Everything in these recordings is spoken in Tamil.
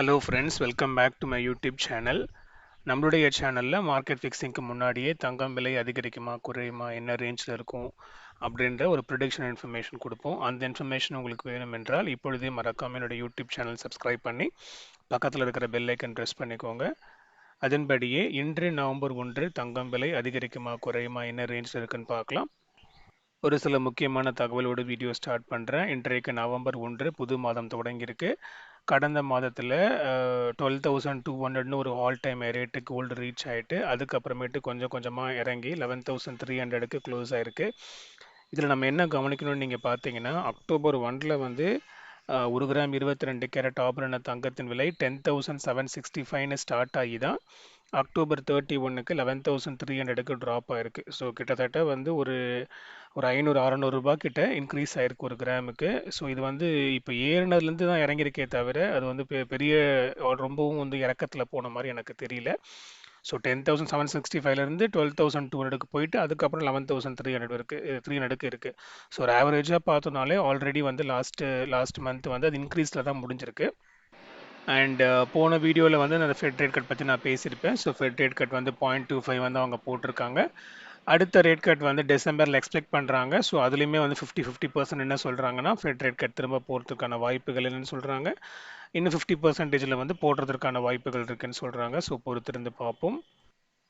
Hello friends, welcome back to my YouTube channel. நம்மளுடைய சேனலில் மார்க்கெட் ஃபிக்ஸிங்க்கு முன்னாடியே தங்கம் விலை அதிகரிக்குமா குறையுமா என்ன ரேஞ்சில் இருக்கும் அப்படின்ற ஒரு ப்ரிடிக்ஷன் இன்ஃபர்மேஷன் கொடுப்போம். அந்த இன்ஃபர்மேஷன் உங்களுக்கு வேணும் என்றால் இப்பொழுதே மறக்காம என்னோட யூடியூப் சேனல் சப்ஸ்கிரைப் பண்ணி பக்கத்தில் இருக்கிற பெல் ஐக்கன் ப்ரெஸ் பண்ணிக்கோங்க. அதன்படியே இன்று நவம்பர் 1 தங்கம் விலை அதிகரிக்குமா குறையுமா என்ன ரேஞ்சில் இருக்குன்னு பார்க்கலாம். ஒரு சில முக்கியமான தகவலோடு வீடியோ ஸ்டார்ட் பண்ணுறேன். இன்றைக்கு நவம்பர் 1 புது மாதம் தொடங்கியிருக்கு. கடந்த மாதத்தில் 12,200ன்னு ஒரு all time rate gold reach ஆகிட்டு அதுக்கப்புறமேட்டு கொஞ்சம் கொஞ்சமாக இறங்கி 11,300க்கு க்ளோஸ் ஆகிருக்கு. இதில் நம்ம என்ன கவனிக்கணும்னு நீங்கள் பார்த்தீங்கன்னா, அக்டோபர் 1 வந்து 1 கிராம் 22 கேரட் ஆபரண தங்கத்தின் விலை 10,765ன்னு ஸ்டார்ட் ஆகி தான் அக்டோபர் 31க்கு 11,300க்கு ட்ராப் ஆயிருக்கு. ஸோ கிட்டத்தட்ட வந்து ஒரு ஒரு 500-600 கிட்ட இன்க்ரீஸ் ஆயிருக்கு ஒரு கிராமுக்கு. ஸோ இது வந்து இப்போ ஏறினதுலேருந்து தான் இறங்கியிருக்கே தவிர அது வந்து பெரிய ரொம்பவும் வந்து இறக்கத்தில் போன மாதிரி எனக்கு தெரியல. ஸோ 10,765லேருந்து 12,200க்கு போயிட்டு அதுக்கப்புறம் 11,300 இருக்குது 300க்கு இருக்குது. ஸோ ஒரு ஆவரேஜாக பார்த்தோம்னாலே ஆல்ரெடி வந்து லாஸ்ட் மந்த் வந்து அது இன்க்ரீஸில் தான் முடிஞ்சிருக்கு. அண்ட் போன வீடியோவில் வந்து அந்த ஃபெட் ரேட் கட் பற்றி நான் பேசியிருப்பேன். ஸோ ஃபெட் ரேட் கட் வந்து 0.25 வந்து அவங்க போட்டிருக்காங்க. அடுத்த ரேட் கட் வந்து டிசம்பரில் எக்ஸ்பெக்ட் பண்ணுறாங்க. ஸோ அதுலேயுமே வந்து 50% என்ன சொல்கிறாங்கன்னா ஃபெட் ரேட் கட் திரும்ப போகிறதுக்கான வாய்ப்புகள் என்னன்னு சொல்கிறாங்க. இன்னும் 50%ல் வந்து போடுறதுக்கான வாய்ப்புகள் இருக்குன்னு சொல்கிறாங்க. ஸோ பொறுத்திருந்து பார்ப்போம்.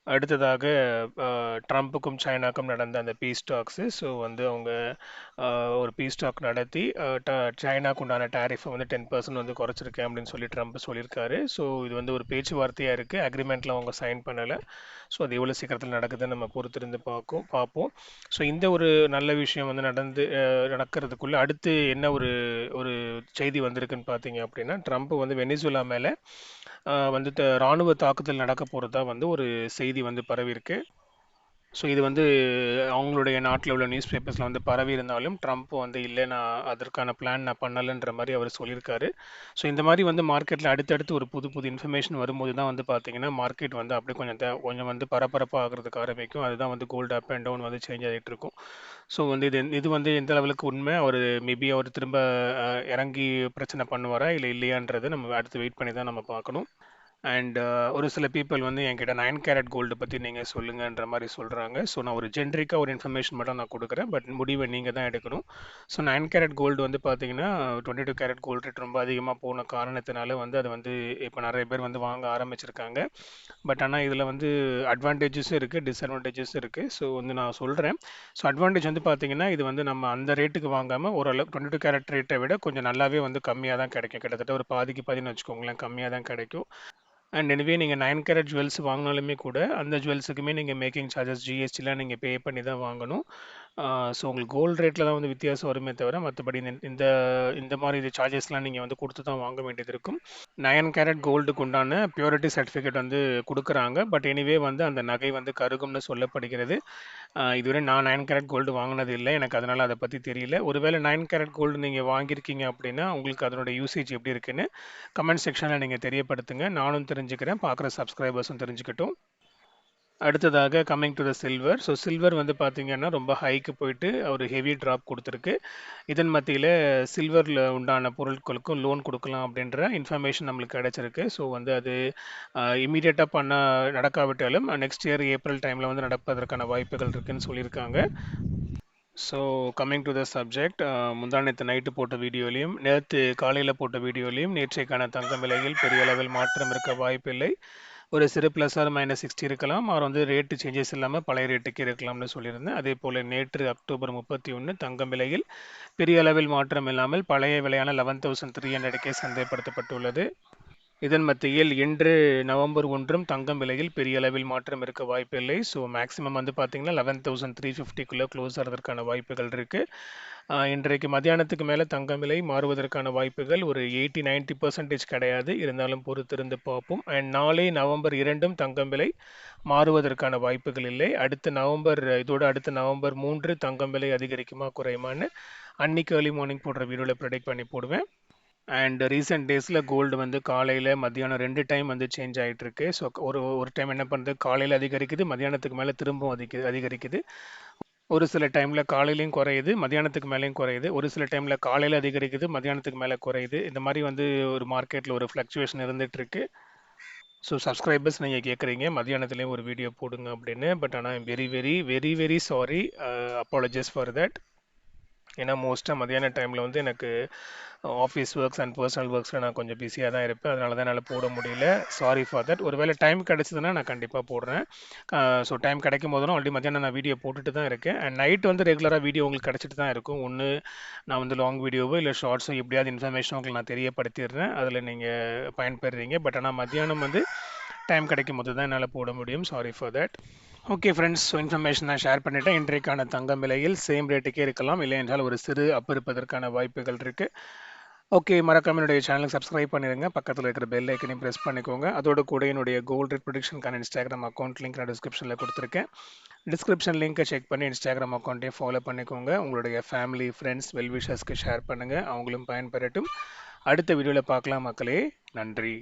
அடுத்ததாக ட்ரம்ப்புக்கும் சைனாக்கும் நடந்த அந்த பீஸ் டாக்ஸு. ஸோ வந்து அவங்க ஒரு பீஸ் டாக் நடத்தி சைனாக்கு உண்டான டேரிஃபை வந்து 10% வந்து குறைச்சிருக்கேன் அப்படின்னு சொல்லி ட்ரம்ப் சொல்லியிருக்காரு. ஸோ இது வந்து ஒரு பேச்சுவார்த்தையாக இருக்குது. அக்ரிமெண்ட்டில் அவங்க சைன் பண்ணலை. ஸோ அது எவ்வளோ சீக்கிரத்தில் நடக்குதுன்னு நம்ம பொறுத்திருந்து பார்ப்போம். ஸோ இந்த ஒரு நல்ல விஷயம் வந்து நடக்கிறதுக்குள்ளே அடுத்து என்ன ஒரு ஒரு செய்தி வந்திருக்குன்னு பார்த்தீங்க அப்படின்னா, ட்ரம்ப் வந்து வெனிசுலா மேலே வந்து இராணுவ தாக்குதல் நடக்க போகிறதா வந்து ஒரு செய்தி வந்து பரவியிருக்கு. ஸோ இது வந்து அவங்களுடைய நாட்டில் உள்ள நியூஸ் பேப்பர்ஸில் வந்து பரவி இருந்தாலும் ட்ரம்ப் வந்து இல்லை, நான் அதற்கான பிளான் நான் பண்ணலைன்ற மாதிரி அவர் சொல்லியிருக்காரு. ஸோ இந்த மாதிரி வந்து மார்க்கெட்டில் அடுத்தடுத்து ஒரு புது புது இன்ஃபர்மேஷன் வரும்போது தான் வந்து பார்த்தீங்கன்னா மார்க்கெட் வந்து அப்படியே கொஞ்சம் வந்து பரபரப்பாக ஆகிறதுக்கு ஆரம்பிக்கும். அதுதான் வந்து கோல்டு அப் அண்ட் டவுன் வந்து சேஞ்ச் ஆகிட்டு இருக்கும். ஸோ வந்து இது வந்து எந்த லெவலுக்கு உண்மை, மேபி அவர் திரும்ப இறங்கி பிரச்சனை பண்ணுவாரா இல்லை இல்லையான்றது நம்ம அடுத்து வெயிட் பண்ணி தான் நம்ம பார்க்கணும். அண்ட் ஒரு சில பீப்புள் வந்து என்கிட்ட 9 கேரட் கோல்டு பற்றி நீங்கள் சொல்லுங்கன்ற மாதிரி சொல்கிறாங்க. ஸோ நான் ஒரு ஜென்ரிக்காக ஒரு இன்ஃபர்மேஷன் மட்டும் நான் கொடுக்குறேன். பட் முடிவை நீங்கள் தான் எடுக்கணும். ஸோ 9 கேரட் கோல்டு வந்து பார்த்தீங்கன்னா 22 கேரட் கோல்டு ரேட் ரொம்ப அதிகமாக போன காரணத்தினால வந்து அது வந்து இப்போ நிறைய பேர் வந்து வாங்க ஆரம்பிச்சிருக்காங்க. பட் ஆனால் இதில் வந்து அட்வான்டேஜஸும் இருக்குது, டிஸ்அட்வான்டேஜஸும் இருக்குது. ஸோ வந்து நான் சொல்கிறேன். ஸோ அட்வான்டேஜ் வந்து பார்த்தீங்கன்னா இது வந்து நம்ம அந்த ரேட்டுக்கு வாங்காமல் ஓரளவு 22 கேரட் ரேட்டை விட கொஞ்சம் நல்லாவே வந்து கம்மியாக தான் கிடைக்கும். கிட்டத்தட்ட ஒரு பாதிக்கு பாதின்னு வச்சுக்கோங்களேன், கம்மியாக தான் கிடைக்கும். அண்ட் எனிவே நீங்கள் 9 கேரட் ஜுவல்ஸ் வாங்கினாலுமே கூட அந்த ஜுவல்ஸுக்குமே நீங்கள் மேக்கிங் சார்ஜஸ் ஜிஎஸ்டிலாம் நீங்கள் பே பண்ணி தான் வாங்கணும். ஸோ உங்களுக்கு கோல்டு ரேட்டில் தான் வந்து வித்தியாசம் வருமே தவிர மற்றபடி இந்த இந்த மாதிரி சார்ஜஸ்லாம் நீங்கள் வந்து கொடுத்து தான் வாங்க வேண்டியது இருக்கும். 9 கேரட் கோல்டுக்கு உண்டான பியூரிட்டி சர்டிஃபிகேட் வந்து கொடுக்குறாங்க. பட் எனிவே வந்து அந்த நகை வந்து கருகும்னு சொல்லப்படுகிறது. இதுவரை நான் 9 கேரட் கோல்டு வாங்கினது இல்லை, எனக்கு அதனால் அதை பற்றி தெரியல. ஒருவேளை 9 கேரட் கோல்டு நீங்கள் வாங்கியிருக்கீங்க அப்படின்னா உங்களுக்கு அதனோட யூசேஜ் எப்படி இருக்குன்னு கமெண்ட் செக்ஷனில் நீங்கள் தெரியப்படுத்துங்க. நானும் தெரிஞ்சுக்கிறேன், பார்க்குற சப்ஸ்கிரைபர்ஸும் தெரிஞ்சுக்கட்டும். அடுத்ததாக coming to the silver. So silver வந்து பார்த்தீங்கன்னா ரொம்ப ஹைக்கு போயிட்டு ஒரு ஹெவி ட்ராப் கொடுத்துருக்கு. இதன் மத்தியில் சில்வரில் உண்டான பொருட்களுக்கும் லோன் கொடுக்கலாம் அப்படின்ற இன்ஃபர்மேஷன் நம்மளுக்கு கிடைச்சிருக்கு. ஸோ வந்து அது இமீடியட்டாக நடக்காவிட்டாலும் நெக்ஸ்ட் இயர் ஏப்ரல் டைமில் வந்து நடப்பதற்கான வாய்ப்புகள் இருக்குன்னு சொல்லியிருக்காங்க. So coming to the subject, முந்தா நேற்று நைட்டு போட்ட வீடியோலையும் நேற்று காலையில் போட்ட வீடியோலையும் நேற்றைக்கான தங்கம் விலையில் பெரிய அளவில் மாற்றம் இருக்க வாய்ப்பில்லை. ஒரு சிறு ப்ளஸ் ஆர் -60 இருக்கலாம். அவர் வந்து ரேட்டு சேஞ்சஸ் இல்லாமல் பழைய ரேட்டுக்கு இருக்கலாம்னு சொல்லியிருந்தேன். அதே போல் நேற்று அக்டோபர் 31 தங்கம் விலையில் பெரிய அளவில் மாற்றம் இல்லாமல் பழைய விலையான 11,300க்கே சந்தைப்படுத்தப்பட்டுள்ளது. இதன் மத்தியில் இன்று நவம்பர் 1 தங்கம் விலையில் பெரிய அளவில் மாற்றம் இருக்க வாய்ப்பில்லை. ஸோ மேக்ஸிமம் வந்து பார்த்தீங்கன்னா 11,350க்குள்ளே க்ளோஸ் ஆகிறதுக்கான வாய்ப்புகள் இருக்குது. இன்றைக்கு மத்தியானத்துக்கு மேலே தங்கம் விலை மாறுவதற்கான வாய்ப்புகள் ஒரு 80-90% கிடையாது. இருந்தாலும் பொறுத்திருந்து பார்ப்போம். அண்ட் நாளை நவம்பர் 2 தங்கம் விலை மாறுவதற்கான வாய்ப்புகள் இல்லை. அடுத்த நவம்பர் 3 தங்கம் விலை அதிகரிக்குமா குறையுமான்னு அன்னைக்கு ஏர்லி மார்னிங் போடுற வீடியோவில் ப்ரெடிக்ட் பண்ணி போடுவேன். அண்ட் ரீசெண்ட் டேஸில் கோல்டு வந்து காலையில் மத்தியானம் 2 டைம் வந்து சேஞ்ச் ஆகிட்டு இருக்கு. ஸோ ஒரு டைம் என்ன பண்ணுறது, காலையில் அதிகரிக்குது, மத்தியானத்துக்கு மேலே திரும்பவும் அதிகரிக்குது. ஒரு சில டைம்ல காலையிலயும் குறையுது, மதியானத்துக்கு மேலயும் குறையுது. ஒரு சில டைம்ல காலையில அதிகரிக்குது, மதியானத்துக்கு மேல குறையுது. இந்த மாரி வந்து ஒரு மார்க்கெட்ல ஒரு ஃப்ளக்சுவேஷன் இருந்துட்டு இருக்கு. ஸோ சப்ஸ்கிரைபர்ஸ் நீங்க கேட்குறீங்க, மதியானத்திலயும் ஒரு வீடியோ போடுங்க அப்படின்னு. பட் ஆனா very, very, very, very sorry. Apologise for that. ஏன்னா மோஸ்ட்டாக மதியான டைமில் வந்து எனக்கு ஆஃபீஸ் ஒர்க்ஸ் அண்ட் பர்சனல் ஒர்க்ஸில் நான் கொஞ்சம் பிஸியாக தான் இருப்பேன். அதனால தான் என்னால் போட முடியல. Sorry for that. ஒருவேளை டைம் கிடச்சிதுன்னா நான் கண்டிப்பாக போடுறேன். ஸோ டைம் கிடைக்கும் போதெல்லாம் ஆல்ரெடி மத்தியானம் நான் வீடியோ போட்டுட்டு தான் இருக்கேன். அண்ட் நைட் வந்து ரெகுலராக வீடியோ உங்களுக்கு கிடச்சிட்டு தான் இருக்கும். ஒன்று நான் வந்து லாங் வீடியோவோ இல்லை ஷார்ட்ஸோ எப்படியாவது இன்ஃபர்மேஷன் உங்களுக்கு நான் தெரியப்படுத்திடுறேன். அதில் நீங்கள் பயன்பெறுறீங்க. பட் ஆனால் மத்தியானம் வந்து டைம் கிடைக்கும் போது தான் என்னால் போட முடியும். Sorry for that. Okay friends, so information நான் ஷேர் பண்ணிட்டேன். இன்றைக்கான தங்கம் விலையில் சேம் ரேட்டுக்கே இருக்கலாம், இல்லை என்றால் ஒரு சிறு அப் இருப்பதற்கான வாய்ப்புகள் இருக்குது. ஓகே, மறக்காம என்னுடைய சேனலுக்கு சப்ஸ்கிரைப் பண்ணிடுங்க. பக்கத்தில் இருக்கிற பெல் ஐக்கனையும் ப்ரெஸ் பண்ணிக்கோங்க. அதோட கூட என்னுடைய கோல்ட் ரேட் ப்ரொடிக்ஷனுக்கான இன்ஸ்டாகிராம் அக்கௌண்ட் லிங்க் நான் டிஸ்கிரிப்ஷனில் கொடுத்துருக்கேன். டிஸ்கிரிப்ஷன் லிங்க்கை செக் பண்ணி இன்ஸ்டாகிராம் அக்கௌண்ட்டையும் ஃபாலோ பண்ணிக்கோங்க. உங்களுடைய ஃபேமிலி, ஃப்ரெண்ட்ஸ், வெல்விஷர்ஸ்க்கு ஷேர் பண்ணுங்கள். அவங்களும் பயன்பெறட்டும். அடுத்த வீடியோவில் பார்க்கலாம் மக்களே. நன்றி.